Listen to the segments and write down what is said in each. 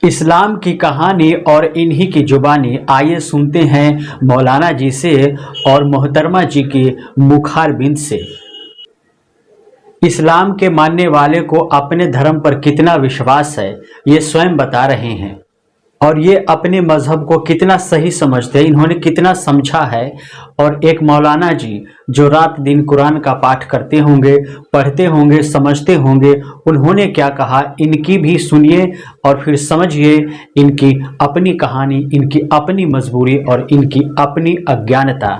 इस्लाम की कहानी और इन्हीं की जुबानी आइए सुनते हैं मौलाना जी से और मोहतरमा जी की मुखारबिंद से। इस्लाम के मानने वाले को अपने धर्म पर कितना विश्वास है ये स्वयं बता रहे हैं और ये अपने मजहब को कितना सही समझते हैं, इन्होंने कितना समझा है। और एक मौलाना जी जो रात दिन कुरान का पाठ करते होंगे, पढ़ते होंगे, समझते होंगे, उन्होंने क्या कहा इनकी भी सुनिए और फिर समझिए इनकी अपनी कहानी, इनकी अपनी मजबूरी और इनकी अपनी अज्ञानता।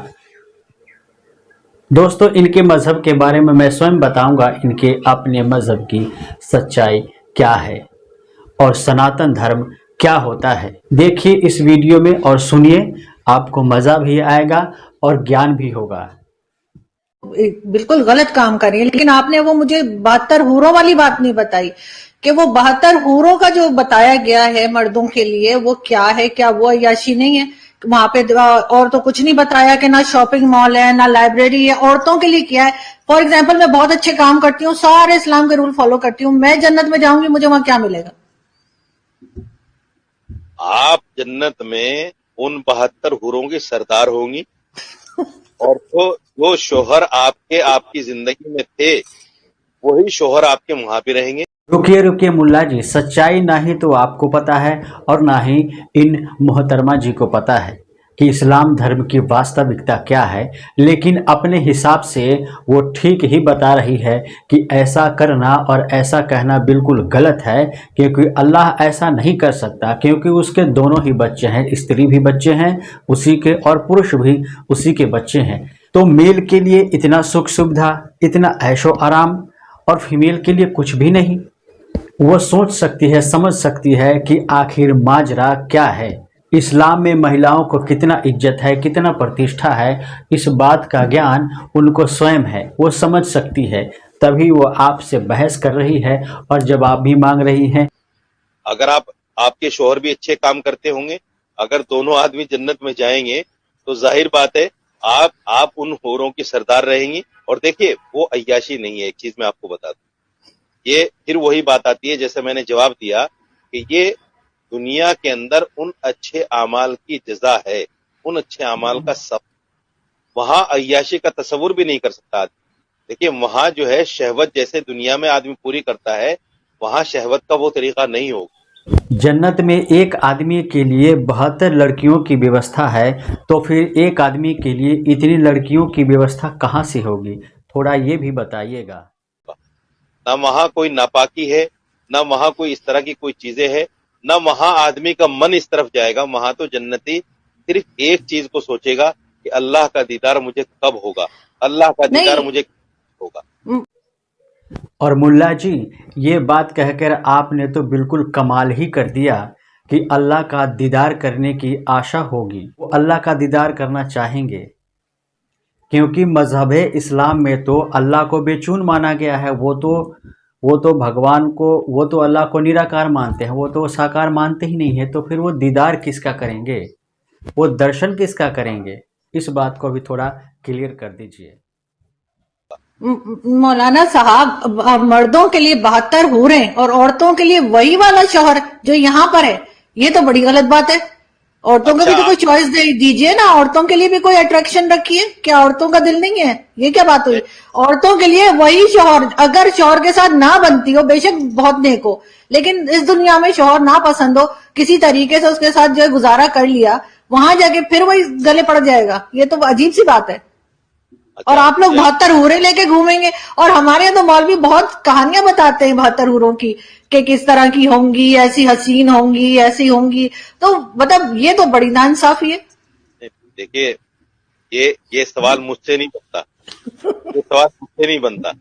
दोस्तों, इनके मजहब के बारे में मैं स्वयं बताऊंगा इनके अपने मजहब की सच्चाई क्या है और सनातन धर्म क्या होता है। देखिए इस वीडियो में और सुनिए, आपको मजा भी आएगा और ज्ञान भी होगा। बिल्कुल गलत काम कर रही है, लेकिन आपने वो मुझे 72 हूरों वाली बात नहीं बताई कि वो 72 हूरों का जो बताया गया है मर्दों के लिए वो क्या है, क्या वो अय्याशी नहीं है वहां पे। और तो कुछ नहीं बताया कि ना शॉपिंग मॉल है ना लाइब्रेरी है, औरतों के लिए क्या है। फॉर एग्जाम्पल मैं बहुत अच्छे काम करती हूँ, सारे इस्लाम के रूल फॉलो करती हूँ, मैं जन्नत में जाऊंगी, मुझे वहां क्या मिलेगा? आप जन्नत में उन 72 हूरों की सरदार होंगी और जो शोहर आपकी जिंदगी में थे वही शोहर आपके वहां भी रहेंगे। रुकिए रुकिए मुल्ला जी, सच्चाई ना ही तो आपको पता है और ना ही इन मोहतरमा जी को पता है कि इस्लाम धर्म की वास्तविकता क्या है, लेकिन अपने हिसाब से वो ठीक ही बता रही है कि ऐसा करना और ऐसा कहना बिल्कुल गलत है, क्योंकि अल्लाह ऐसा नहीं कर सकता, क्योंकि उसके दोनों ही बच्चे हैं, स्त्री भी बच्चे हैं उसी के और पुरुष भी उसी के बच्चे हैं। तो मेल के लिए इतना सुख सुविधा, इतना ऐशो आराम और फीमेल के लिए कुछ भी नहीं। वो सोच सकती है, समझ सकती है कि आखिर माजरा क्या है। इस्लाम में महिलाओं को कितना इज्जत है, कितना प्रतिष्ठा है, इस बात का ज्ञान उनको स्वयं है, वो समझ सकती है, तभी वो आपसे बहस कर रही है और जवाब भी मांग रही है। अगर आपके शोहर भी अच्छे काम करते होंगे, अगर दोनों आदमी जन्नत में जाएंगे तो जाहिर बात है आप उन हूरों की सरदार रहेंगी। और देखिए वो अय्याशी नहीं है, एक चीज मैं आपको बता दूं, ये फिर वही बात आती है जैसे मैंने जवाब दिया कि ये दुनिया के अंदर उन अच्छे अमाल की जजा है, उन अच्छे अमाल का सब। वहां अय्याशी का तस्वुर भी नहीं कर सकता आदमी। देखिए वहां जो है शहवत जैसे दुनिया में आदमी पूरी करता है, वहां शहवत का वो तरीका नहीं होगा। जन्नत में एक आदमी के लिए 72 लड़कियों की व्यवस्था है, तो फिर एक आदमी के लिए इतनी लड़कियों की व्यवस्था कहाँ से होगी, थोड़ा ये भी बताइएगा। ना वहां कोई नापाकी है, ना वहां कोई इस तरह की कोई चीजें है, ना वहां आदमी का मन इस तरफ जाएगा। वहां तो जन्नती सिर्फ एक चीज को सोचेगा कि अल्लाह का दीदार मुझे कब होगा, अल्लाह का दीदार मुझे कब होगा। और मुल्ला जी, ये बात कहकर आपने तो बिल्कुल कमाल ही कर दिया कि अल्लाह का दीदार करने की आशा होगी, वो अल्लाह का दीदार करना चाहेंगे, क्योंकि मजहब इस्लाम में तो अल्लाह को बेचून माना गया है। वो तो भगवान को, वो तो अल्लाह को निराकार मानते हैं, वो तो साकार मानते ही नहीं है। तो फिर वो दीदार किसका करेंगे, वो दर्शन किसका करेंगे? इस बात को भी थोड़ा क्लियर कर दीजिए। मौलाना साहब, मर्दों के लिए 72 हूरें और औरतों के लिए वही वाला शौहर जो यहाँ पर है, ये तो बड़ी गलत बात है। औरतों को भी तो कोई चॉइस दीजिए ना, औरतों के लिए भी कोई अट्रैक्शन रखिए। क्या औरतों का दिल नहीं है? ये क्या बात हुई? औरतों के लिए वही शौहर, अगर शौहर के साथ ना बनती हो, बेशक बहुत नेक हो, लेकिन इस दुनिया में शौहर ना पसंद हो, किसी तरीके से उसके साथ जो है गुजारा कर लिया, वहां जाके फिर वही गले पड़ जाएगा, ये तो अजीब सी बात है। और आप लोग 72 हूरें लेके घूमेंगे, और हमारे यहाँ तो मौलवी बहुत कहानियां बताते हैं 72 हूरों की कि किस तरह की होंगी, ऐसी हसीन होंगी, ऐसी होंगी। तो मतलब ये तो बड़ी नाइंसाफी है। देखिए ये सवाल मुझसे नहीं बनता, ये सवाल मुझसे नहीं बनता,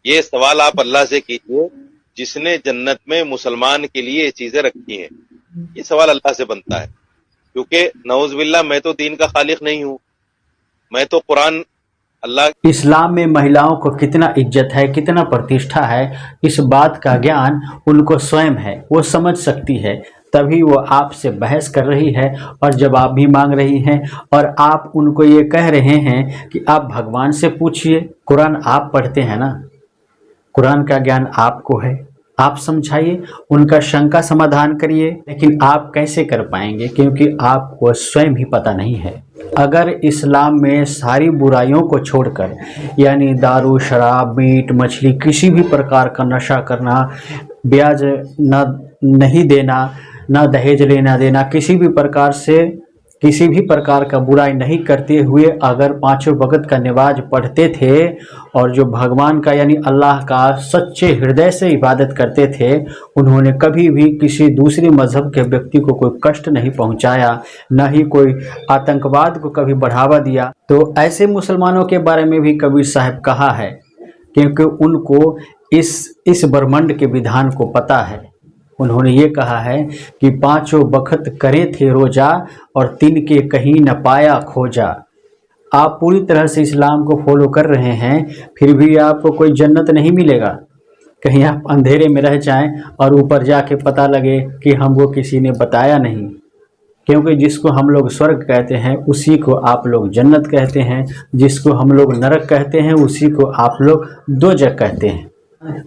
ये सवाल आप अल्लाह से कीजिए जिसने जन्नत में मुसलमान के लिए ये चीजें रखी हैं। ये सवाल अल्लाह से बनता है, क्योंकि नऊज़-बिल्लाह मैं तो दीन का खालिक नहीं हूं, मैं तो कुरान अल्लाह। इस्लाम में महिलाओं को कितना इज्जत है, कितना प्रतिष्ठा है, इस बात का ज्ञान उनको स्वयं है, वो समझ सकती है, तभी वो आपसे बहस कर रही है और जवाब भी मांग रही हैं। और आप उनको ये कह रहे हैं कि आप भगवान से पूछिए, कुरान आप पढ़ते हैं ना, कुरान का ज्ञान आपको है, आप समझाइए, उनका शंका समाधान करिए। लेकिन आप कैसे कर पाएंगे, क्योंकि आपको स्वयं भी पता नहीं है। अगर इस्लाम में सारी बुराइयों को छोड़कर, यानी दारू, शराब, मीट, मछली, किसी भी प्रकार का नशा करना, ब्याज नहीं देना, ना दहेज लेना देना, किसी भी प्रकार का बुराई नहीं करते हुए अगर पांचों वक्त का नमाज पढ़ते थे और जो भगवान का यानी अल्लाह का सच्चे हृदय से इबादत करते थे, उन्होंने कभी भी किसी दूसरे मजहब के व्यक्ति को कोई कष्ट नहीं पहुंचाया, न ही कोई आतंकवाद को कभी बढ़ावा दिया। तो ऐसे मुसलमानों के बारे में भी कबीर साहब कहा है, क्योंकि उनको इस ब्रह्मांड के विधान को पता है। उन्होंने ये कहा है कि पांचों बखत करे थे रोजा और तिनके कहीं न पाया खोजा। आप पूरी तरह से इस्लाम को फॉलो कर रहे हैं, फिर भी आपको कोई जन्नत नहीं मिलेगा। कहीं आप अंधेरे में रह जाएं और ऊपर जाके पता लगे कि हमको किसी ने बताया नहीं, क्योंकि जिसको हम लोग स्वर्ग कहते हैं उसी को आप लोग जन्नत कहते हैं, जिसको हम लोग नरक कहते हैं उसी को आप लोग दोजख कहते हैं।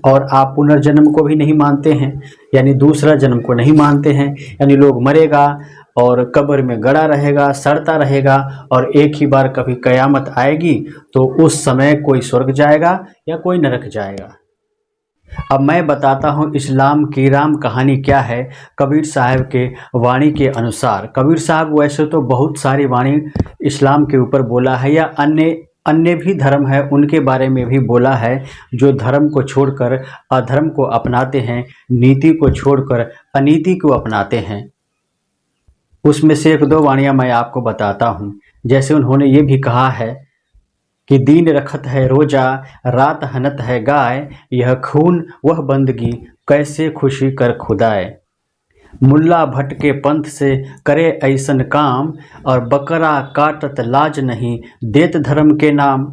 और आप पुनर्जन्म को भी नहीं मानते हैं, यानी दूसरा जन्म को नहीं मानते हैं, यानी लोग मरेगा और कब्र में गड़ा रहेगा, सड़ता रहेगा और एक ही बार कभी कयामत आएगी तो उस समय कोई स्वर्ग जाएगा या कोई नरक जाएगा। अब मैं बताता हूँ इस्लाम की राम कहानी क्या है कबीर साहब के वाणी के अनुसार। कबीर साहब वैसे तो बहुत सारी वाणी इस्लाम के ऊपर बोला है, या अन्य भी धर्म है उनके बारे में भी बोला है, जो धर्म को छोड़कर अधर्म को अपनाते हैं, नीति को छोड़कर अनीति को अपनाते हैं। उसमें से एक दो वाणियाँ मैं आपको बताता हूँ। जैसे उन्होंने ये भी कहा है कि दीन रखत है रोजा, रात हनत है गाय, यह खून वह बंदगी, कैसे खुशी कर खुदाए। मुल्ला भटके पंथ से करे ऐसन काम, और बकरा काटत लाज नहीं, देत धर्म के नाम।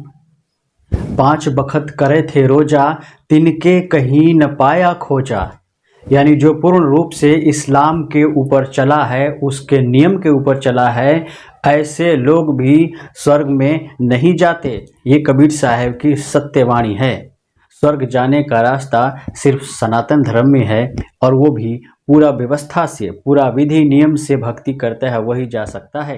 पांच बखत करे थे रोजा, तिनके कहीं न पाया खोजा। यानी जो पूर्ण रूप से इस्लाम के ऊपर चला है, उसके नियम के ऊपर चला है, ऐसे लोग भी स्वर्ग में नहीं जाते। ये कबीर साहब की सत्यवाणी है। स्वर्ग जाने का रास्ता सिर्फ सनातन धर्म में है, और वो भी पूरा व्यवस्था से, पूरा विधि नियम से भक्ति करता है वही जा सकता है।